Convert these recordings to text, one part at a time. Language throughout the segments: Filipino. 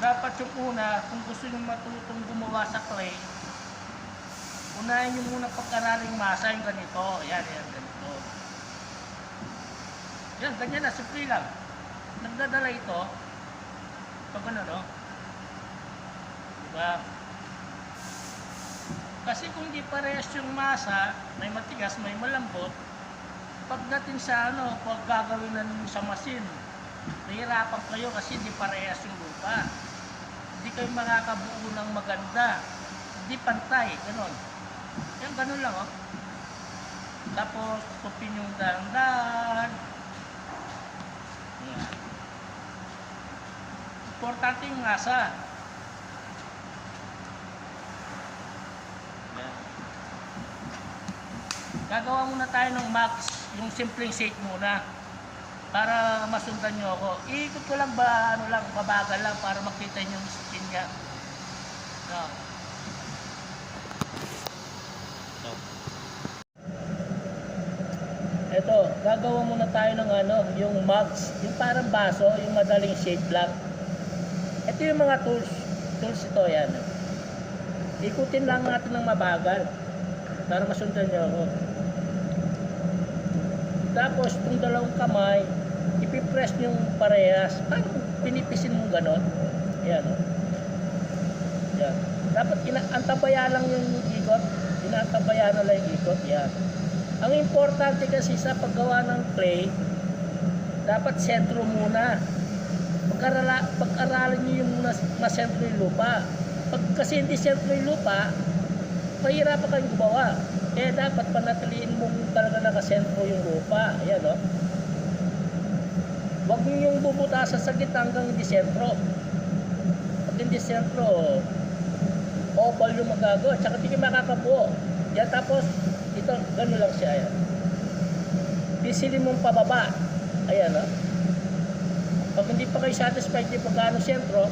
dapat yung una, kung gusto nyo matutong gumawa sa clay, unahin nyo muna pag-araling masa yung ganito. Yan, ganito. Yan, ganyan na, simple lang. Nagdadala ito. Pag ano, no? Diba? Kasi kung di parehas yung masa, may matigas, may malambot, pagdating sa ano, pag gagawin na ninyo sa masin, nahihirapan kayo kasi di parehas yung lupa. Hindi kayo makakabuo ng maganda. Hindi pantay, ganun. Yan, ganun lang, oh. Tapos, tupin yung dahan-dahan. Yan. Importante yung masa. Yan. Gagawa muna tayo ng max, yung simpleng shake muna. Para masundan nyo ako. Iikot ko lang ba, ano lang, babagal lang para makita nyo yung skin niya. No. No. Ito, gagawa muna tayo ng ano, yung mugs, yung parang baso, yung madaling shape lang. Ito yung mga tools ito, yan. Ikutin lang natin ng mabagal para masundan nyo ako. Tapos, itong dalawang kamay, ipipress nyo yung parehas. Parang pinipisin mo ganon. Yan, o. Yan. Dapat antabayan lang yung ikot. Inaantabayan na lang yung ikot. Yan. Ang importante kasi sa paggawa ng clay, dapat sentro muna. Pag-aralin nyo yung masentro yung lupa. Pag kasi hindi sentro yung lupa, mahirapan kayong gumawa. Kaya dapat panatiliin mong talaga nakasentro yung lupa. Ayan, o. Huwag nyo yung bubutasan sa gitna hanggang hindi sentro. Pag hindi sentro, oval yung magagawa. Tsaka hindi kayo makakabuo. Yan, tapos, ito, gano'n lang siya. Ayan. Pisilin mong pababa. Ayan, o. Pag hindi pa kayo satisfied yung pagkano sentro,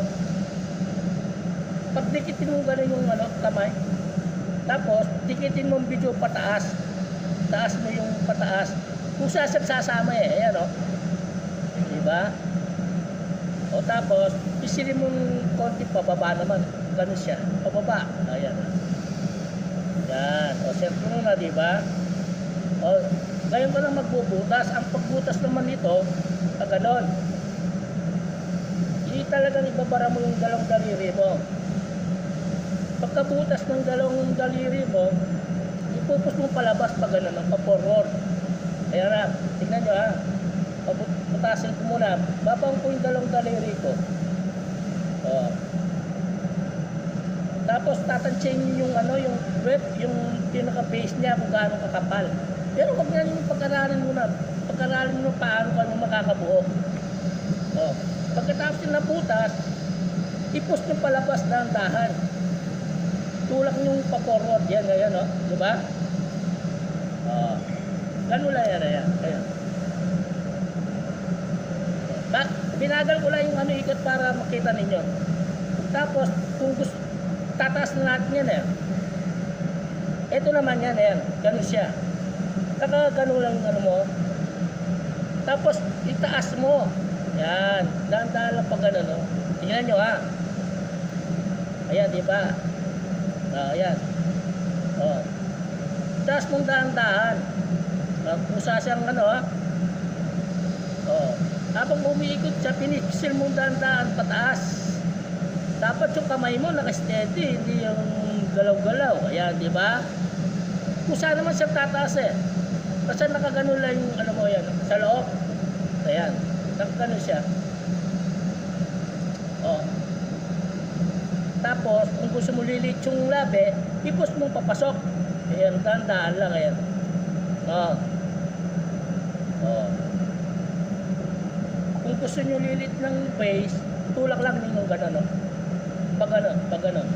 pag dikitin mo gano'n yung kamay, tapos, dikitin mo ang video pataas. Taas mo yung pataas. Kung sasama eh. Ayan, o. Diba? O tapos, pisilin mong konti pababa naman. Ganun siya. Pababa. Ayan. Yan. O, sentro mo na, diba? O, ngayon ka lang magbubutas. Ang pagbutas naman nito, ganon. Hindi talagang ibabara mo yung dalawang daliri mo. Pagkabutas ng dalawang daliri mo, ipupus mo palabas pa gano'n, pa-forward. Ayan na, tignan nyo ha. Putasin ko muna. Babang ko yung dalawang daliri ko. O. Tapos tatansyahin yung yung breadth, yung pinaka-base niya kung gaano kakapal. Pero huwag na yung pag-aralin muna. Pag-aralin mo paano ka makakabuo. O. Pagkatapos yung naputas, ipus nyo palabas ng dahan. Tulak yung pa-forward. Yan, ganyan, no? Diba? O. Ganun lang yan, ayan. Ayan. Binagal ko lang yung ikot para makita ninyo. Tapos, kung gusto, tataas na natin yan, eh. Ito naman yan, ayan. Ganun siya. Saka ganun lang mo. Tapos, itaas mo. Yan. Dahan-dahan lang pag gano'n, no? Tingnan nyo, ha? Ayan, diba? Ayan. O. Itaas mong dahan-dahan. Pusa siyang ha? O. Habang umiikot siya, pinipisil mong dahan-dahan pataas. Dapat yung kamay mo naka-steady, hindi yung galaw-galaw. Ayan, di ba? Pusa naman siya tataas eh. Basta nakagano lang yung mo yan, sa loob. Ayan, nakagano siya. O. Tapos, kung gusto mo lilit yung labi, ipos mong papasok. Ayan, dahan-dahan lang, ayan. O. O. Kung gusto nyo lilit ng base, tulak lang ninyo gano'n, no? Pag gano'n.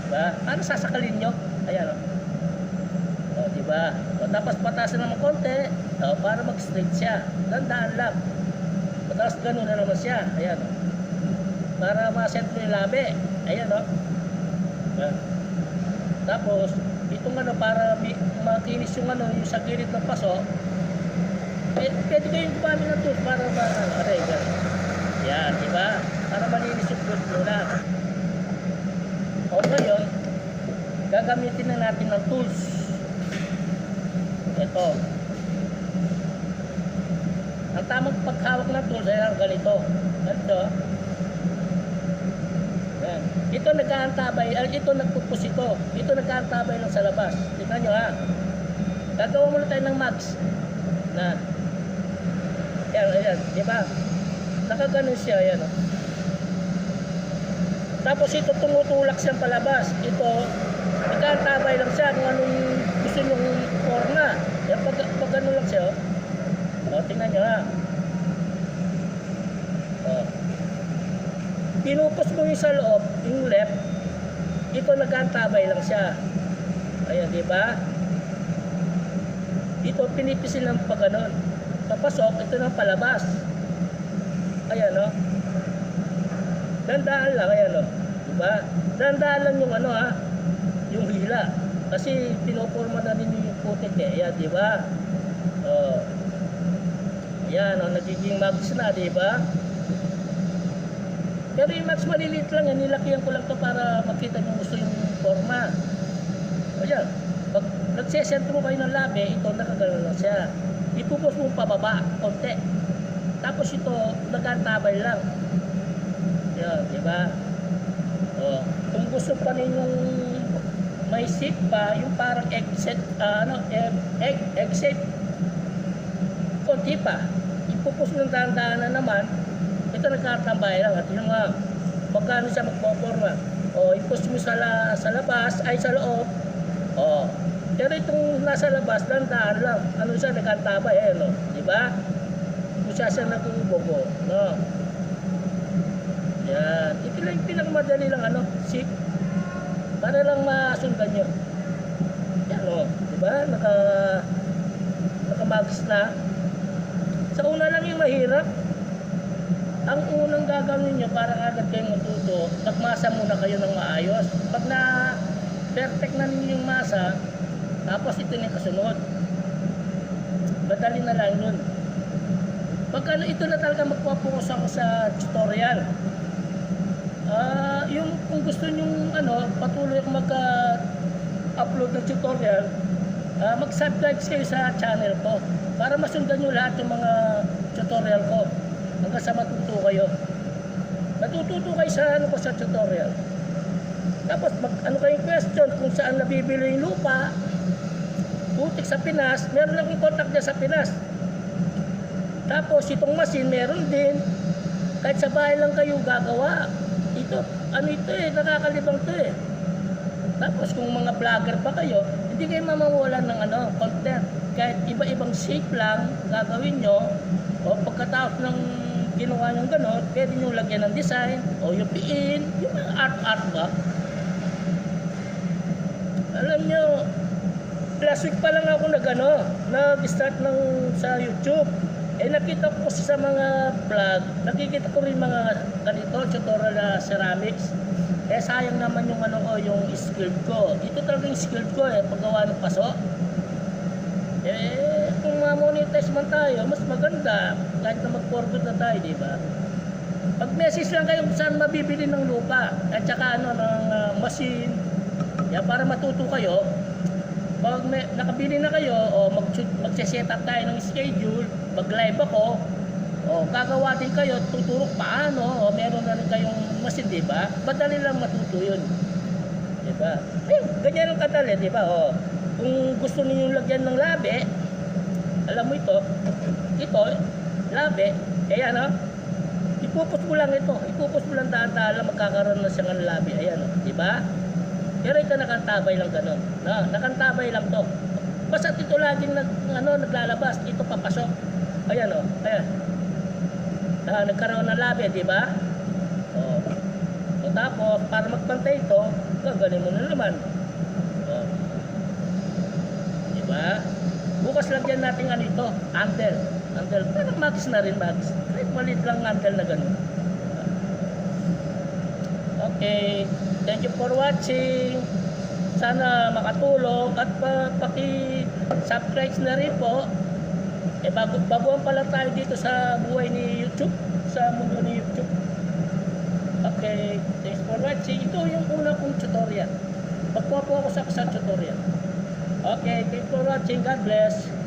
Diba? Ano sasakalin nyo? Ayan, no? O, diba? O, tapos patasin naman konti, o, para mag-straight siya. Dandaan lang. O, tapos gano'n na naman siya. Ayan, no? Para masentro yung labi. Ayan, no? Diba? Tapos, itong para makinis yung yung sa gilid ng paso, pwede kayong gumamit ng tools para aray, gano'n. Yan. Yan, di ba? Para malinis yung bolt muna. O ngayon, gagamitin na natin ng tools. Ito. Ang tamang paghawak ng tools ay ganito. Ganito. Yan. Ito nagkaantabay, ito nagpupus ito. Ito nagkaantabay lang sa labas. Tignan nyo ha. Gagawa muna tayo ng max. Na. Yan, ayan. Diba? Nakaganon siya. Ayan. Oh. Tapos ito tumutulak siyang palabas. Ito, nagkaantabay lang siya kung anong gusto nyong forma. Yan, pag ano lang siya. Oh. O, tingnan nyo ha. O. Pinupos mo yung sa loob, yung left, ito nagkaantabay lang siya. Ayan, di ba? Ito, pinipisil ng pag ganon. Papasok, ito ng palabas. Ayan, o. Dandaan lang, ayan, o. Di ba? Dandaan lang yung ano, ha? Yung hila. Kasi pinoporma na rin yung putik, eh. Ayan, di ba? O. Ayan, o. Nagiging mags na, di ba? Pero yung max maliliit lang yan, nilakihan ko lang to para makita nyo gusto yung forma. O yan, pag nagsesentro kayo ng labi, ito nakagano lang siya. Ipupos mo pababa, konti. Tapos ito, nagkantabay lang. Yan, di ba? O, kung gusto pa ninyong may shape pa, yung parang egg shape, konti pa. Ipupos mo ng dahan-dahan na naman, ito nagkatambay lang at yung magkano siya magpoporma. O ipos mo sa labas ay sa loob. O pero itong nasa labas dandaan lang. Ano siya nagkatabay eh no, di ba? Kung siya nagbubugo, no. Yan, ito lang yung pinakamadali lang ano, shape. Para lang masundan nyo. Yan o, di ba? Naka-mags na. Sa una lang yung mahirap. Ang unang gagawin nyo para agad kayong matuto, nagmasa muna kayo ng maayos. Pag na perfect na ninyo yung masa, tapos ito na yung kasunod. Madali na lang yun. Pag ano, ito na talaga magpapokus ako sa tutorial. Yung kung gusto nyo patuloy akong mag-upload ng tutorial, mag-subscribe kayo sa channel ko para masundan nyo lahat yung mga tutorial ko. Hanggang sa matuto kayo. Natututo kayo sa sa tutorial. Tapos kayong question kung saan nabibili yung lupa, putik sa Pinas, meron akong contact dyan sa Pinas. Tapos itong machine meron din. Kahit sa bahay lang kayo gagawa. Ito, ito nakakalibang to eh. Tapos kung mga vlogger pa kayo, hindi kayo mamawalan ng content. Kahit iba-ibang shape lang gagawin nyo, o pagkatapos ng ginawa nyo gano'n, pwede nyo lagyan ng design, o yung piin, yung mga art ba. Alam nyo, last week pa lang ako nag-start sa YouTube. Nakita ko sa mga vlog, nakikita ko rin mga ganito, tutorial na ceramics. Sayang naman yung yung skill ko. Ito talaga yung skill ko paggawa ng paso. Kung ma-monetize man tayo, mas maganda kahit na mag-forward na tayo, di ba? Pag-message lang kayo kung saan mabibili ng lupa at saka ng machine. Para matuto kayo. Pag nakabili na kayo, magse-set up tayo ng schedule, mag-live ako, gagawa din kayo, tuturo paano, meron na rin kayong machine, di ba? Madali lang matuto yun. Di ba? Ganyan ang kadali, di ba? Kung gusto niyo lagyan ng labi, alam mo ito, labi, ipupos mo lang ito, daan-daan lang magkakaroon na siya ng labi, ayan, di ba? Pero ito nakantabay lang ganun, nakantabay lang to. Basta ito laging naglalabas, ito papasok, ayan ayan. Nagkaroon ng labi, di ba? Tapos, para magpantay ito, gaganin mo na naman. Diba? Bukas lagyan natin ito, handle. Pero max na rin, max. Kahit maliit lang handle na gano'n. Okay. Thank you for watching. Sana makatulong at paki-subscribe na rin po. Baguhan pala tayo dito sa buhay ni YouTube, sa mundo ni YouTube. for watching. Ito yung una kong tutorial. Magpo-focus ako sa tutorial. Okay, thanks for watching. God bless.